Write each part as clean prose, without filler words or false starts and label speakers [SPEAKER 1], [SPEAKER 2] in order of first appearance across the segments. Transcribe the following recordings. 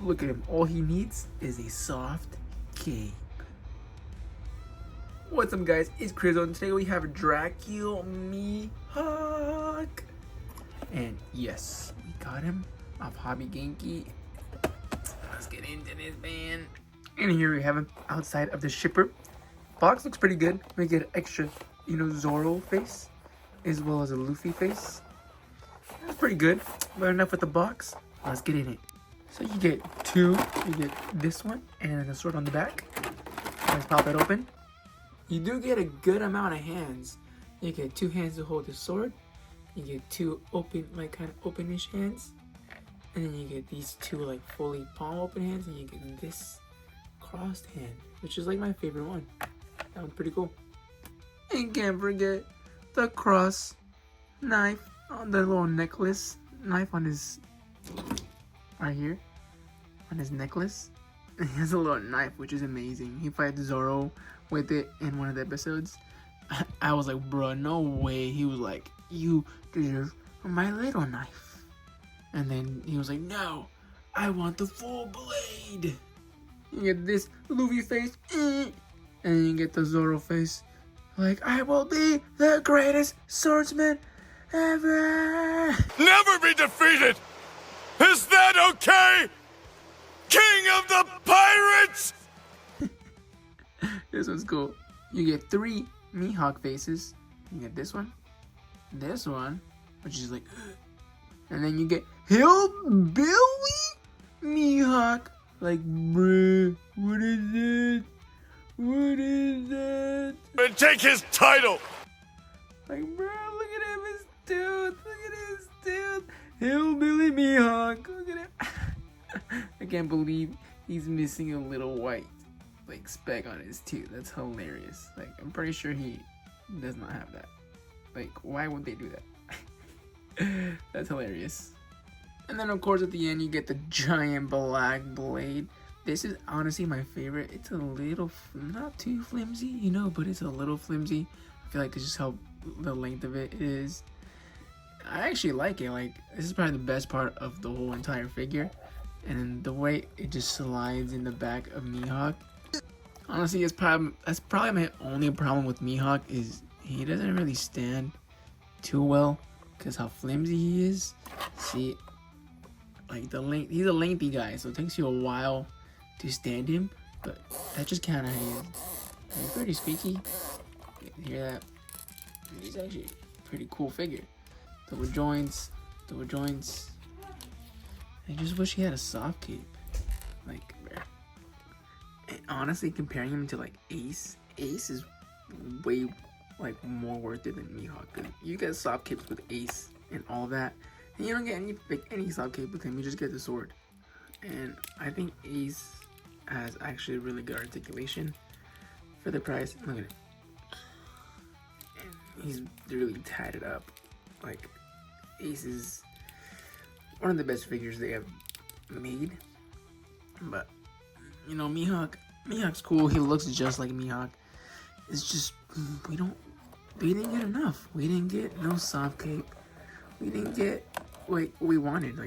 [SPEAKER 1] Look at him. All he needs is a soft cape. What's up, guys? It's Chris, and today we have Dracula Mihawk. And yes, we got him off Hobby Genki. Let's get into this, man. And here we have him outside of the shipper. Box looks pretty good. We get an extra, Zoro face, as well as a Luffy face. That's pretty good. But enough with the box. Let's get in it. So you get two. You get this one and a sword on the back. Let's pop it open. You do get a good amount of hands. You get two hands to hold the sword. You get two open, kind of openish hands. And then you get these two, fully palm open hands. And you get this crossed hand, which is, my favorite one. That one's pretty cool. And can't forget the cross knife on the little necklace. Knife on his, right here, on his necklace. And he has a little knife, which is amazing. He fights Zoro with it in one of the episodes. I was like, bro, no way. He was like, you deserve my little knife. And then he was like, no, I want the full blade. You get this Luffy face, and then you get the Zoro face. I will be the greatest swordsman ever.
[SPEAKER 2] Never be defeated! Is that okay? King of the Pirates!
[SPEAKER 1] This one's cool. You get three Mihawk faces. You get this one, which is and then you get Hillbilly Mihawk. Bruh, what is it? What is that?
[SPEAKER 2] And take his title!
[SPEAKER 1] Bro, look at him, his tooth. Look at his tooth. Hillbilly Mihawk. Look at him. I can't believe he's missing a little white, speck on his tooth. That's hilarious. I'm pretty sure he does not have that. Why would they do that? That's hilarious. And then, of course, at the end, you get the giant black blade. This is honestly my favorite. It's a little, not too flimsy, but it's a little flimsy. I feel like it's just how the length of it is. I actually like it. This is probably the best part of the whole entire figure. And the way it just slides in the back of Mihawk. Honestly, that's probably my only problem with Mihawk is he doesn't really stand too well because how flimsy he is. See, the length. He's a lengthy guy, so it takes you a while to stand him. But that's just kind of how he is. He's pretty squeaky. You hear that? He's actually a pretty cool figure. Double joints. I just wish he had a soft cape. And honestly, comparing him to Ace is way more worth it than Mihawk. You get soft capes with Ace and all that, and you don't get any soft cape with him. You just get the sword. And I think Ace has actually really good articulation for the price. Look at it. And he's really tied it up. Ace is one of the best figures they have made. But Mihawk's cool. He looks just like Mihawk. It's just we didn't get enough. We didn't get no soft cape. We didn't get what we wanted.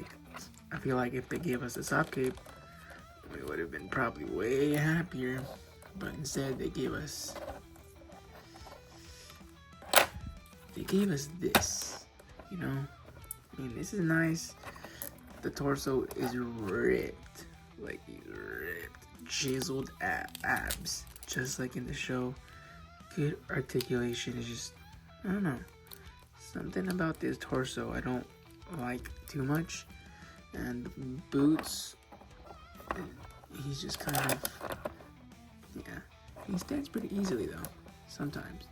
[SPEAKER 1] I feel like if they gave us a soft cape, we would have been probably way happier. But instead they gave us this. This is nice. The torso is ripped. Chiseled abs, just like in the show. Good articulation. Is just, I don't know, something about this torso I don't like too much. And the boots, he's just kind of, he stands pretty easily though, sometimes,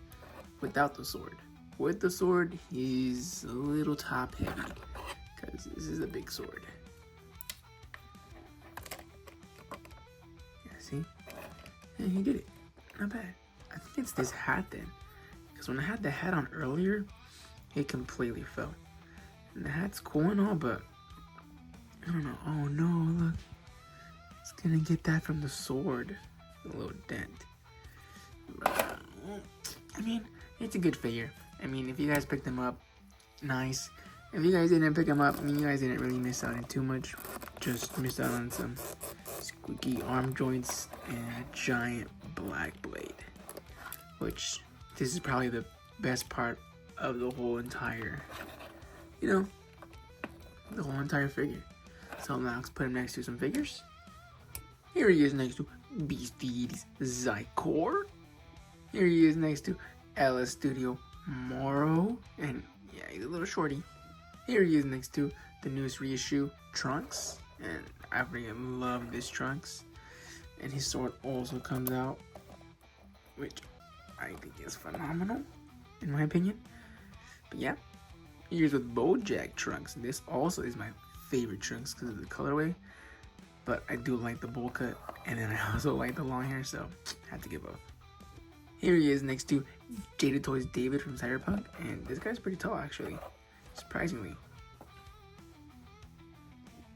[SPEAKER 1] without the sword. With the sword, he's a little top heavy, because this is a big sword. See? And he did it. Not bad. I think it's this hat then. Because when I had the hat on earlier, it completely fell. And the hat's cool and all, but I don't know. Oh no, look. It's gonna get that from the sword. A little dent. I mean, it's a good figure. If you guys pick them up, nice. If you guys didn't pick him up, I mean, you guys didn't really miss out on too much. Just missed out on some squeaky arm joints and a giant black blade. Which, this is probably the best part of the whole entire, you know, the whole entire figure. So now let's put him next to some figures. Here he is next to Beastie's Zycor. Here he is next to Alice Studio Moro. And yeah, he's a little shorty. Here he is next to the newest reissue, Trunks. And I freaking love this Trunks. And his sword also comes out, which I think is phenomenal, in my opinion. But yeah, here's with Bojack Trunks. This also is my favorite Trunks because of the colorway. But I do like the bowl cut, and then I also like the long hair, so I had to give up. Here he is next to Jada Toys David from Cyberpunk, and this guy's pretty tall actually, surprisingly.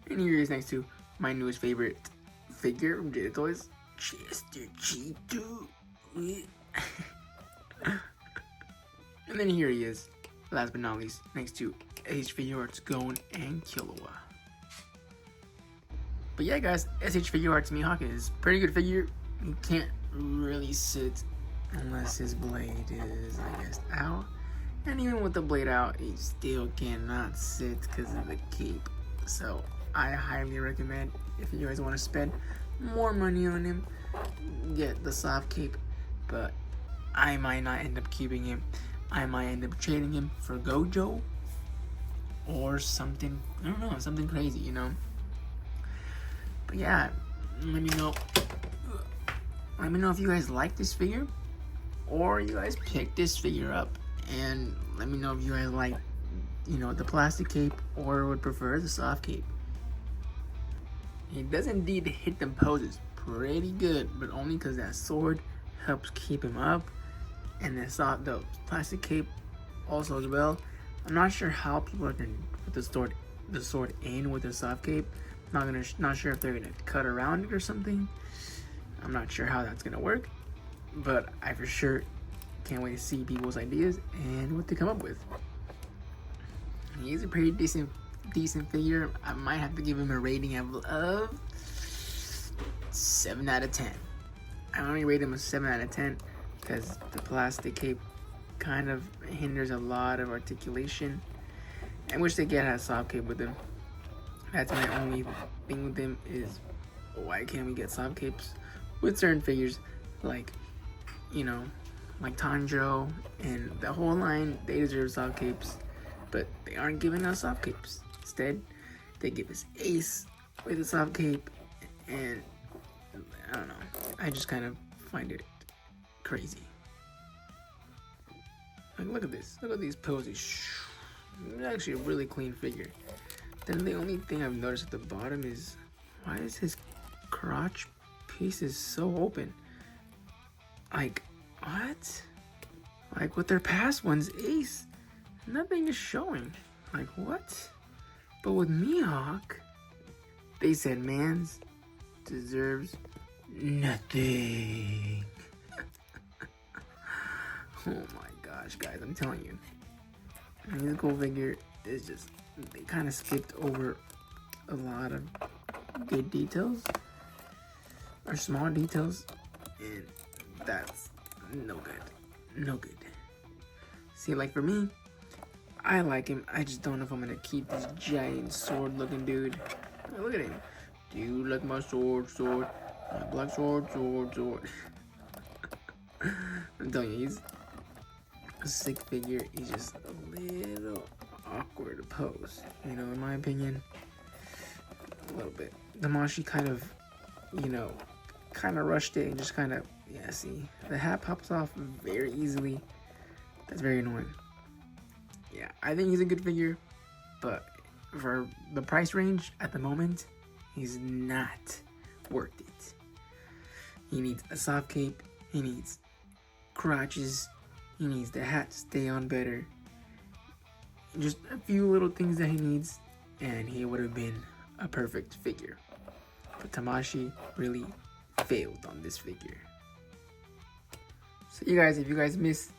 [SPEAKER 1] And here he is next to my newest favorite figure from Jada Toys, Chester Cheeto. And then here he is, last but not least, next to S.H.Figurarts Gon and Killua. But yeah, guys, S.H.Figurarts Mihawk is a pretty good figure. He can't really sit unless his blade is, I guess, out. And even with the blade out, he still cannot sit because of the cape. So I highly recommend, if you guys want to spend more money on him, get the soft cape. But I might not end up keeping him. I might end up trading him for Gojo or something, I don't know, something crazy, you know. But yeah, let me know if you guys like this figure or you guys picked this figure up, and let me know if you guys like, you know, the plastic cape or would prefer the soft cape. He does indeed hit them poses pretty good, but only because that sword helps keep him up, and the plastic cape also as well. I'm not sure how people are gonna put the sword in with the soft cape. Not sure if they're gonna cut around it or something. I'm not sure how that's gonna work, but I for sure can't wait to see people's ideas and what they come up with. He's a pretty decent figure. I might have to give him a rating of 7 out of 10. I only rate him a 7 out of 10 because the plastic cape kind of hinders a lot of articulation. I wish they get a soft cape with him. That's my only thing with him, is why can't we get soft capes with certain figures, like, you know, like Tanjiro and the whole line. They deserve soft capes, but they aren't giving us soft capes. Instead, they give us Ace with a soft cape, and I don't know. I just kind of find it crazy. Like, look at this. Look at these poses. It's actually a really clean figure. Then the only thing I've noticed at the bottom is, why is his crotch pieces so open? Like, what? Like with their past ones, Ace, nothing is showing. Like, what? But with Mihawk, they said mans deserves nothing. Oh my gosh, guys, I'm telling you. The musical figure is just, they kind of skipped over a lot of good details, or small details, and that's no good. No good. See, like for me, I like him. I just don't know if I'm gonna keep this giant sword looking dude. Look at him. Do you like my sword? My black sword. I'm telling you, he's a sick figure. He's just a little awkward to pose, you know, in my opinion. A little bit. Damashi kind of, you know, rushed it and just kind of, yeah, see, the hat pops off very easily. That's very annoying. Yeah, I think he's a good figure, but for the price range at the moment, he's not worth it. He needs a soft cape, he needs crotches, he needs the hat to stay on better. Just a few little things that he needs, and he would have been a perfect figure. But Tamashii really failed on this figure. So you guys, if you guys miss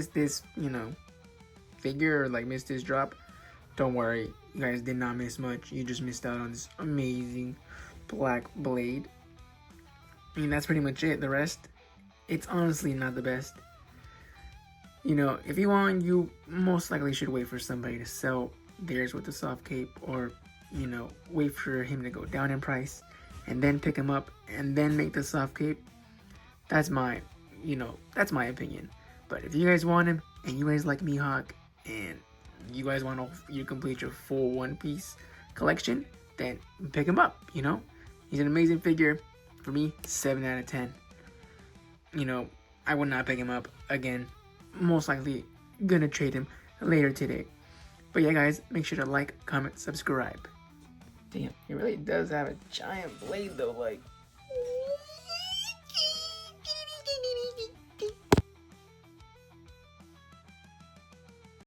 [SPEAKER 1] this, you know, figure or like missed his drop, don't worry. You guys did not miss much. You just missed out on this amazing black blade. I mean, that's pretty much it. The rest, it's honestly not the best. You know, if you want, you most likely should wait for somebody to sell theirs with the soft cape, or, you know, wait for him to go down in price and then pick him up and then make the soft cape. That's my, that's my opinion. But if you guys want him and you guys like Mihawk and you guys want to complete your full One Piece collection, then pick him up, you know? He's an amazing figure. For me, 7 out of 10. You know, I would not pick him up again. Most likely gonna trade him later today. But yeah, guys, make sure to like, comment, subscribe. Damn, he really does have a giant blade though, like...